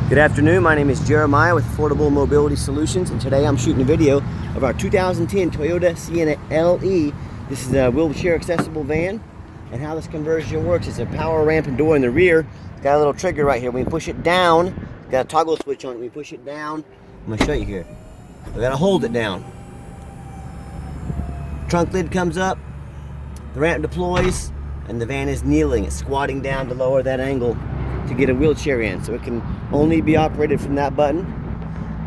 Good afternoon, my name is Jeremiah with Affordable Mobility Solutions, and today I'm shooting a video of our 2010 Toyota Sienna LE. This is a wheelchair accessible van, and how this conversion works is a power ramp and door in the rear. It's got a little trigger right here. When you push it down, it's got a toggle switch on it. When you push it down, I'm going to show you here. We got to hold it down. Trunk lid comes up, the ramp deploys, and the van is kneeling. It's squatting down to lower that angle to get a wheelchair in, so it can only be operated from that button.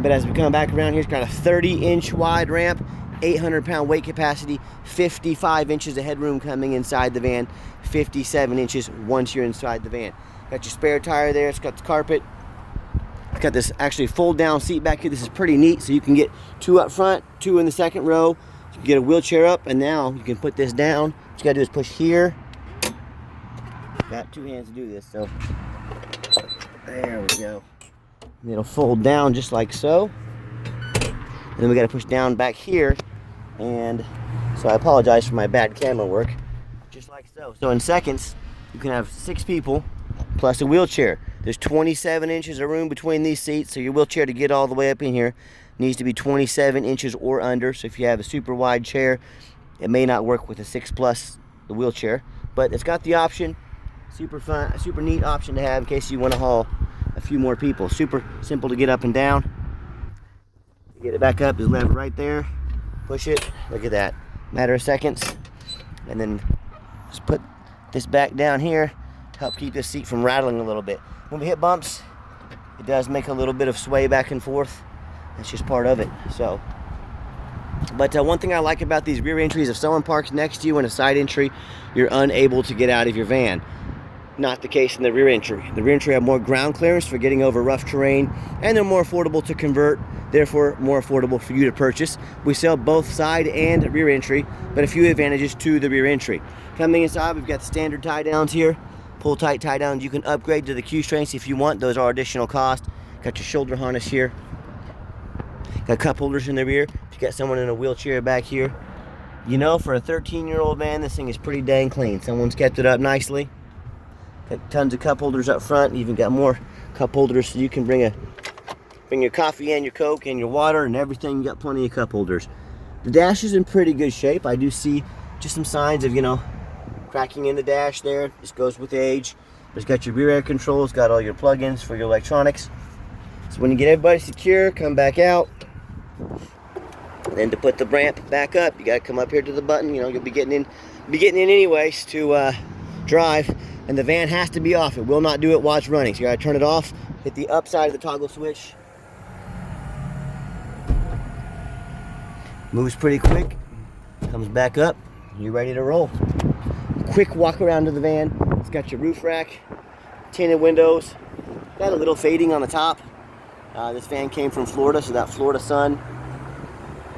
But as we come back around here, it's got a 30-inch wide ramp, 800-pound weight capacity, 55 inches of headroom coming inside the van, 57 inches once you're inside the van. Got your spare tire there. It's got the carpet. It's got this actually fold-down seat back here. This is pretty neat, so you can get two up front, two in the second row. You can get a wheelchair up, and now you can put this down. What you gotta do is push here. Got two hands to do this, so there we go. And it'll fold down just like so. And then we got to push down back here. And so I apologize for my bad camera work. Just like so. So in seconds, you can have 6 people plus a wheelchair. There's 27 inches of room between these seats, so your wheelchair to get all the way up in here needs to be 27 inches or under. So if you have a super wide chair, it may not work with a 6+ the wheelchair, but it's got the option. Super fun, super neat option to have in case you want to haul a few more people. Super simple to get up and down. You get it back up, there's a lever right there. Push it, look at that. Matter of seconds. And then just put this back down here to help keep this seat from rattling a little bit. When we hit bumps, it does make a little bit of sway back and forth. That's just part of it. So, but one thing I like about these rear entries, if someone parks next to you in a side entry, you're unable to get out of your van. Not the case in the rear entry. The rear entry have more ground clearance for getting over rough terrain, and they're more affordable to convert, therefore more affordable for you to purchase. We sell both side and rear entry, but a few advantages to the rear entry. Coming inside, we've got the standard tie downs here. Pull tight tie downs. You can upgrade to the Q strengths if you want. Those are additional cost. Got your shoulder harness here. Got cup holders in the rear. If you got someone in a wheelchair back here, you know, for a 13-year-old van, this thing is pretty dang clean. Someone's kept it up nicely. Got tons of cup holders up front. Even got more cup holders so you can bring your coffee and your Coke and your water and everything. You got plenty of cup holders. The dash is in pretty good shape. I do see just some signs of, you know, cracking in the dash there. This goes with age. It's got your rear air control. It's got all your plug-ins for your electronics. So when you get everybody secure, come back out. And then to put the ramp back up, you got to come up here to the button. You know, you'll be getting in anyways to drive. And the van has to be off. It will not do it while it's running. So you got to turn it off, hit the up side of the toggle switch. Moves pretty quick. Comes back up. You're ready to roll. Quick walk around to the van. It's got your roof rack, tinted windows. Got a little fading on the top. This van came from Florida, so that Florida sun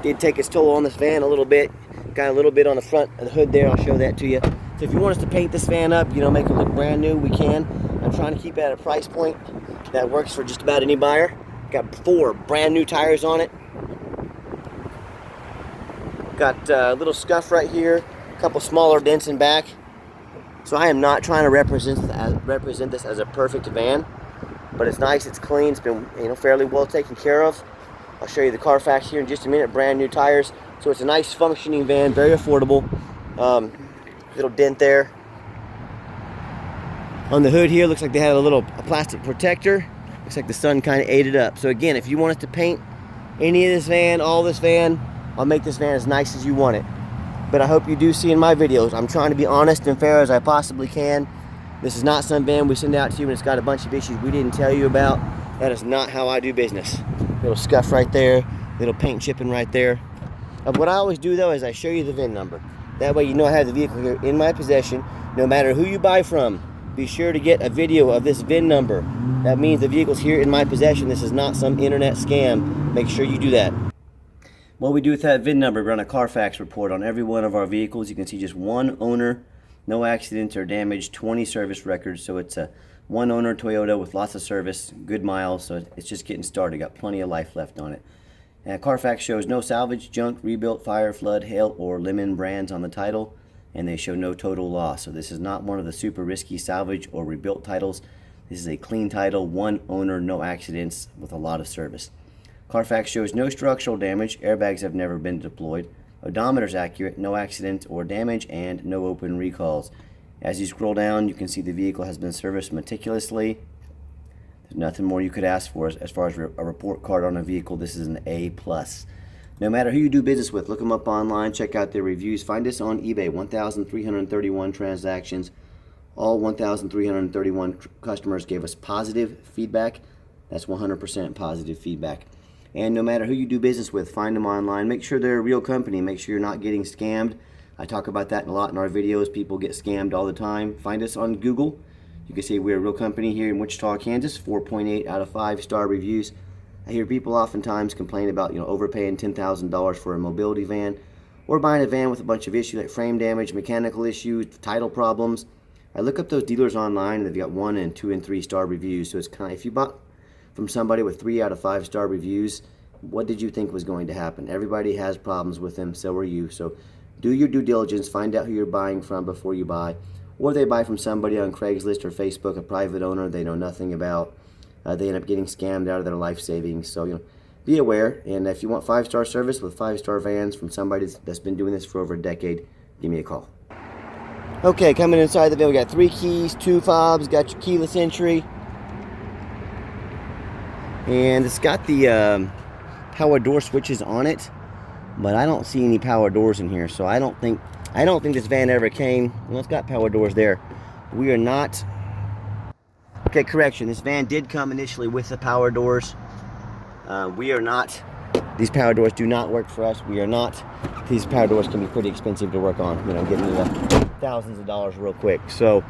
did take its toll on this van a little bit. Got a little bit on the front of the hood there. I'll show that to you. So if you want us to paint this van up, you know, make it look brand new, we can. I'm trying to keep it at a price point that works for just about any buyer. Got 4 brand new tires on it. Got a little scuff right here, a couple smaller dents in back. So I am not trying to represent this as a perfect van, but it's nice, it's clean, it's been, you know, fairly well taken care of. I'll show you the Carfax here in just a minute. Brand new tires. So it's a nice functioning van, very affordable. Little dent there on the hood here. Looks like they had a plastic protector. Looks like the sun kind of ate it up. So again, if you want us to paint any of this van, all this van, I'll make this van as nice as you want it. But I hope you do see in my videos, I'm trying to be honest and fair as I possibly can. This is not some van we send out to you and it's got a bunch of issues we didn't tell you about. That is not how I do business. Little scuff right there, little paint chipping right there. What I always do though is I show you the VIN number. That way you know I have the vehicle here in my possession. No matter who you buy from, be sure to get a video of this VIN number. That means the vehicle's here in my possession. This is not some internet scam. Make sure you do that. What we do with that VIN number, we run a Carfax report on every one of our vehicles. You can see just one owner, no accidents or damage, 20 service records. So it's a one owner Toyota with lots of service, good miles. So it's just getting started. Got plenty of life left on it. And Carfax shows no salvage, junk, rebuilt, fire, flood, hail, or lemon brands on the title, and they show no total loss. So this is not one of the super risky salvage or rebuilt titles. This is a clean title, one owner, no accidents, with a lot of service. Carfax shows no structural damage, airbags have never been deployed, odometer's accurate, no accident or damage, and no open recalls. As you scroll down, you can see the vehicle has been serviced meticulously. There's nothing more you could ask for as far as a report card on a vehicle. This is an A+. No matter who you do business with, look them up online, check out their reviews. Find us on eBay, 1,331 transactions. All 1,331 customers gave us positive feedback. That's 100% positive feedback. And no matter who you do business with, find them online. Make sure they're a real company. Make sure you're not getting scammed. I talk about that a lot in our videos. People get scammed all the time. Find us on Google. You can see we're a real company here in Wichita, Kansas. 4.8 out of 5-star reviews. I hear people oftentimes complain about overpaying $10,000 for a mobility van, or buying a van with a bunch of issues like frame damage, mechanical issues, title problems. I look up those dealers online and they've got 1 and 2 and 3-star reviews. So it's kind of, if you bought from somebody with 3 out of 5-star reviews, what did you think was going to happen? Everybody has problems with them, so are you. So do your due diligence, find out who you're buying from before you buy. Or they buy from somebody on Craigslist or Facebook, a private owner they know nothing about. They end up getting scammed out of their life savings. So be aware. And if you want 5-star service with 5-star vans from somebody that's been doing this for over a decade, give me a call. Okay, coming inside the van, we got 3 keys, 2 fobs, got your keyless entry. And it's got the power door switches on it, but I don't see any power doors in here, so I don't think this van ever came. Well, it's got power doors there. We are not. Okay, correction. This van did come initially with the power doors. We are not. These power doors do not work for us. We are not. These power doors can be pretty expensive to work on. Getting into thousands of dollars real quick. So,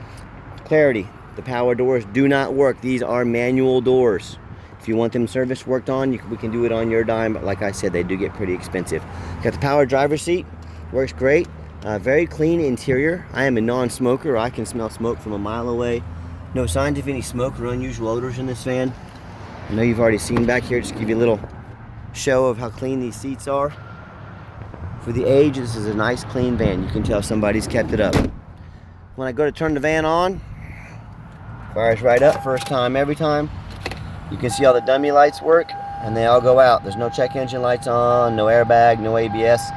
clarity. The power doors do not work. These are manual doors. If you want them service worked on, we can do it on your dime. But like I said, they do get pretty expensive. Got the power driver's seat. Works great. Very clean interior. I am a non-smoker. I can smell smoke from a mile away. No signs of any smoke or unusual odors in this van. I know you've already seen back here. Just give you a little show of how clean these seats are. For the age, this is a nice clean van. You can tell somebody's kept it up. When I go to turn the van on, fires right up first time every time. You can see all the dummy lights work and they all go out. There's no check engine lights on, no airbag, no ABS.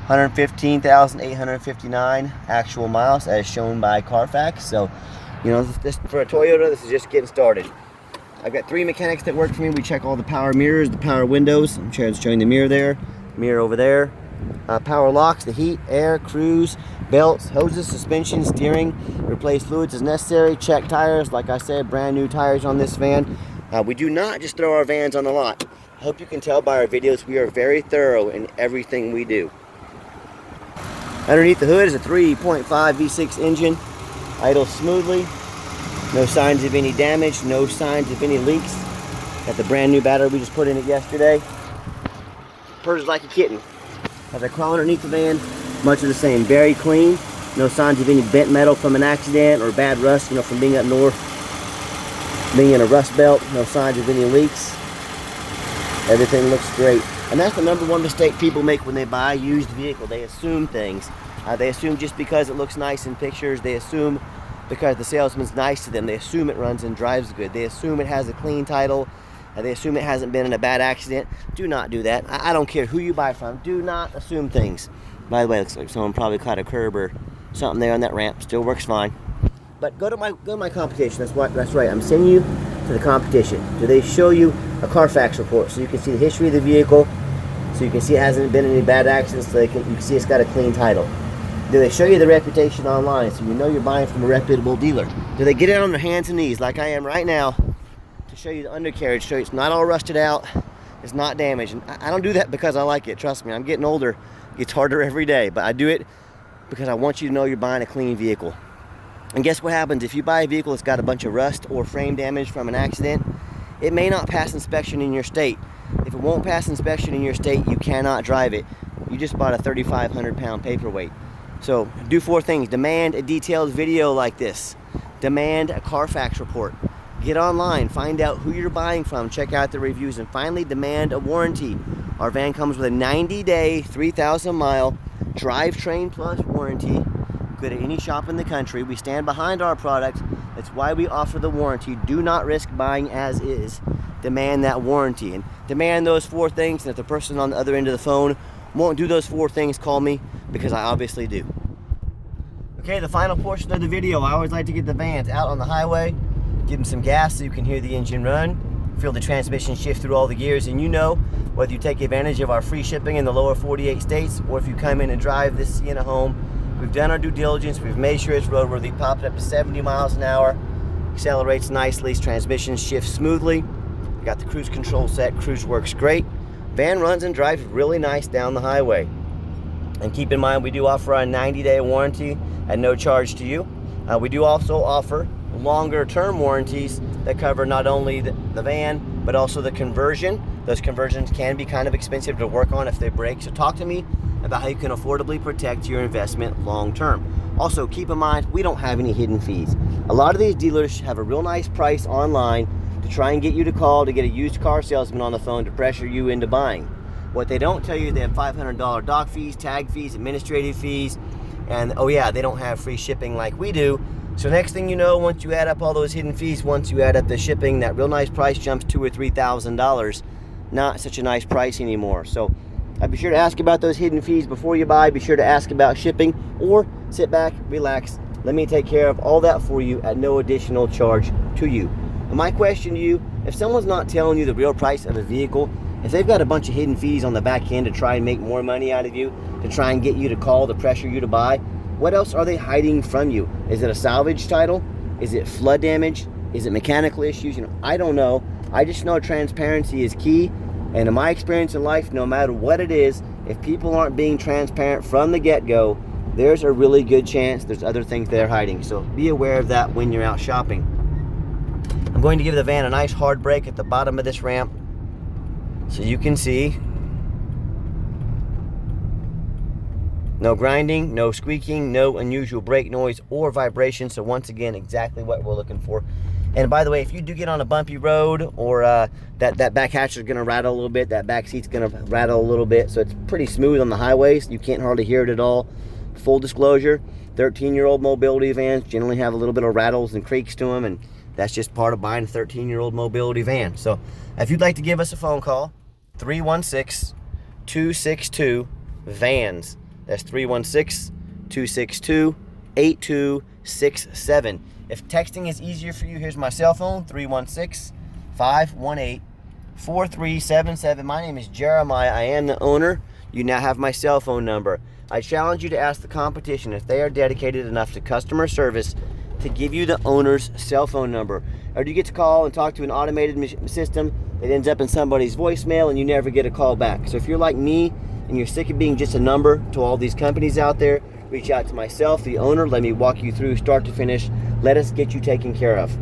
115,859 actual miles as shown by Carfax. So, this for a Toyota, this is just getting started. I've got 3 mechanics that work for me. We check all the power mirrors, the power windows. I'm showing the mirror there, mirror over there. Power locks, the heat, air, cruise, belts, hoses, suspension, steering. Replace fluids as necessary. Check tires. Like I said, brand new tires on this van. We do not just throw our vans on the lot. I hope you can tell by our videos we are very thorough in everything we do. Underneath the hood is a 3.5 V6 engine. Idles smoothly. No signs of any damage. No signs of any leaks. Got the brand new battery we just put in it yesterday. Purrs like a kitten. As I crawl underneath the van, much of the same. Very clean. No signs of any bent metal from an accident or bad rust, from being up north. Being in a rust belt. No signs of any leaks. Everything looks great. And that's the number one mistake people make when they buy a used vehicle. They assume things. They assume just because it looks nice in pictures. They assume because the salesman's nice to them. They assume it runs and drives good. They assume it has a clean title. They assume it hasn't been in a bad accident. Do not do that. I don't care who you buy from. Do not assume things. By the way, it looks like someone probably caught a curb or something there on that ramp. Still works fine. But go to my competition. That's right. I'm sending you to the competition. Do they show you a Carfax report so you can see the history of the vehicle? So you can see it hasn't been in any bad accidents, so you can see it's got a clean title. Do they show you the reputation online so you know you're buying from a reputable dealer? Do they get it on their hands and knees like I am right now to show you the undercarriage, show you it's not all rusted out, it's not damaged? And I don't do that because I like it. Trust me, I'm getting older. It gets harder every day, but I do it because I want you to know you're buying a clean vehicle. And guess what happens if you buy a vehicle that's got a bunch of rust or frame damage from an accident? It may not pass inspection in your state. If it won't pass inspection in your state, you cannot drive it. You just bought a 3,500 pound paperweight. So do 4 things. Demand a detailed video like this. Demand a Carfax report. Get online, find out who you're buying from, check out the reviews, and finally demand a warranty. Our van comes with a 90-day, 3,000 mile drivetrain plus warranty. good at any shop in the country. We stand behind our product. That's why we offer the warranty. Do not risk buying as is. Demand that warranty and demand those 4 things. And if the person on the other end of the phone won't do those 4 things, call me, because I obviously do. Okay, the final portion of the video, I always like to get the vans out on the highway, give them some gas so you can hear the engine run, feel the transmission shift through all the gears, and you know, whether you take advantage of our free shipping in the lower 48 states, or if you come in and drive this Sienna home, we've done our due diligence, we've made sure it's roadworthy, popped up to 70 miles an hour, accelerates nicely, transmission shifts smoothly, we got the cruise control set, cruise works great, van runs and drives really nice down the highway. And keep in mind, we do offer a 90-day warranty at no charge to you. We do also offer longer term warranties that cover not only the van, but also the conversion. Those conversions can be kind of expensive to work on if they break. So talk to me about how you can affordably protect your investment long term. Also, keep in mind, we don't have any hidden fees. A lot of these dealers have a real nice price online to try and get you to call to get a used car salesman on the phone to pressure you into buying. What they don't tell you is they have $500 dock fees, tag fees, administrative fees, and oh yeah, they don't have free shipping like we do. So next thing you know, once you add up all those hidden fees, once you add up the shipping, that real nice price jumps $2,000 or $3,000. Not such a nice price anymore. So be sure to ask about those hidden fees before you buy. Be sure to ask about shipping, or sit back, relax. Let me take care of all that for you at no additional charge to you. And my question to you, if someone's not telling you the real price of a vehicle, if they've got a bunch of hidden fees on the back end to try and make more money out of you, to try and get you to call, to pressure you to buy, what else are they hiding from you? Is it a salvage title? Is it flood damage? Is it mechanical issues? You know, I don't know. I just know transparency is key. And in my experience in life, no matter what it is, if people aren't being transparent from the get-go, there's a really good chance there's other things they're hiding. So be aware of that when you're out shopping. I'm going to give the van a nice hard brake at the bottom of this ramp, so you can see. No grinding, no squeaking, no unusual brake noise or vibration. So once again, exactly what we're looking for. And by the way, if you do get on a bumpy road, or that back hatch is going to rattle a little bit, that back seat's going to rattle a little bit, so it's pretty smooth on the highways. You can't hardly hear it at all. Full disclosure, 13-year-old mobility vans generally have a little bit of rattles and creaks to them, and that's just part of buying a 13-year-old mobility van. So if you'd like to give us a phone call, 316-262-VANS. That's 316-262-8267. If texting is easier for you, here's my cell phone, 316-518-4377. My name is Jeremiah. I am the owner. You now have my cell phone number. I challenge you to ask the competition if they are dedicated enough to customer service to give you the owner's cell phone number. Or do you get to call and talk to an automated system that ends up in somebody's voicemail and you never get a call back? So if you're like me and you're sick of being just a number to all these companies out there, reach out to myself, the owner. Let me walk you through start to finish. Let us get you taken care of.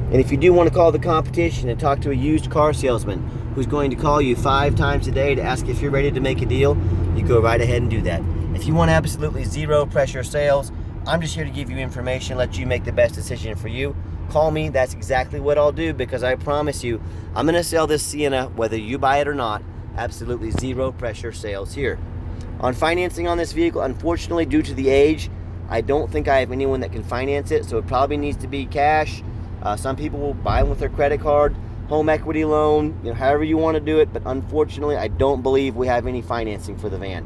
And if you do want to call the competition and talk to a used car salesman who's going to call you 5 times a day to ask if you're ready to make a deal, you go right ahead and do that. If you want absolutely zero pressure sales, I'm just here to give you information, let you make the best decision for you. Call me. That's exactly what I'll do, because I promise you, I'm going to sell this Sienna whether you buy it or not. Absolutely zero pressure sales here. On financing on this vehicle, unfortunately, due to the age, I don't think I have anyone that can finance it, so it probably needs to be cash. Some people will buy them with their credit card, home equity loan, however you want to do it, but unfortunately, I don't believe we have any financing for the van.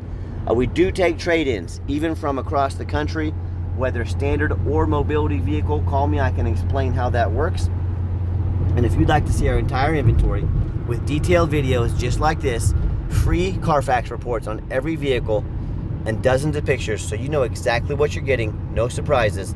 We do take trade-ins, even from across the country, whether standard or mobility vehicle. Call me, I can explain how that works. And if you'd like to see our entire inventory with detailed videos just like this, free Carfax reports on every vehicle, and dozens of pictures so you know exactly what you're getting, no surprises,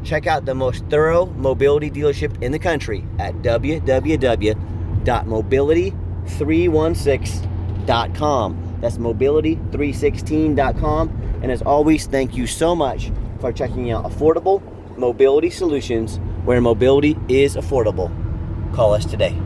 check out the most thorough mobility dealership in the country at www.mobility316.com. That's mobility316.com. And as always, thank you so much for checking out affordable mobility solutions, where mobility is affordable. Call us today.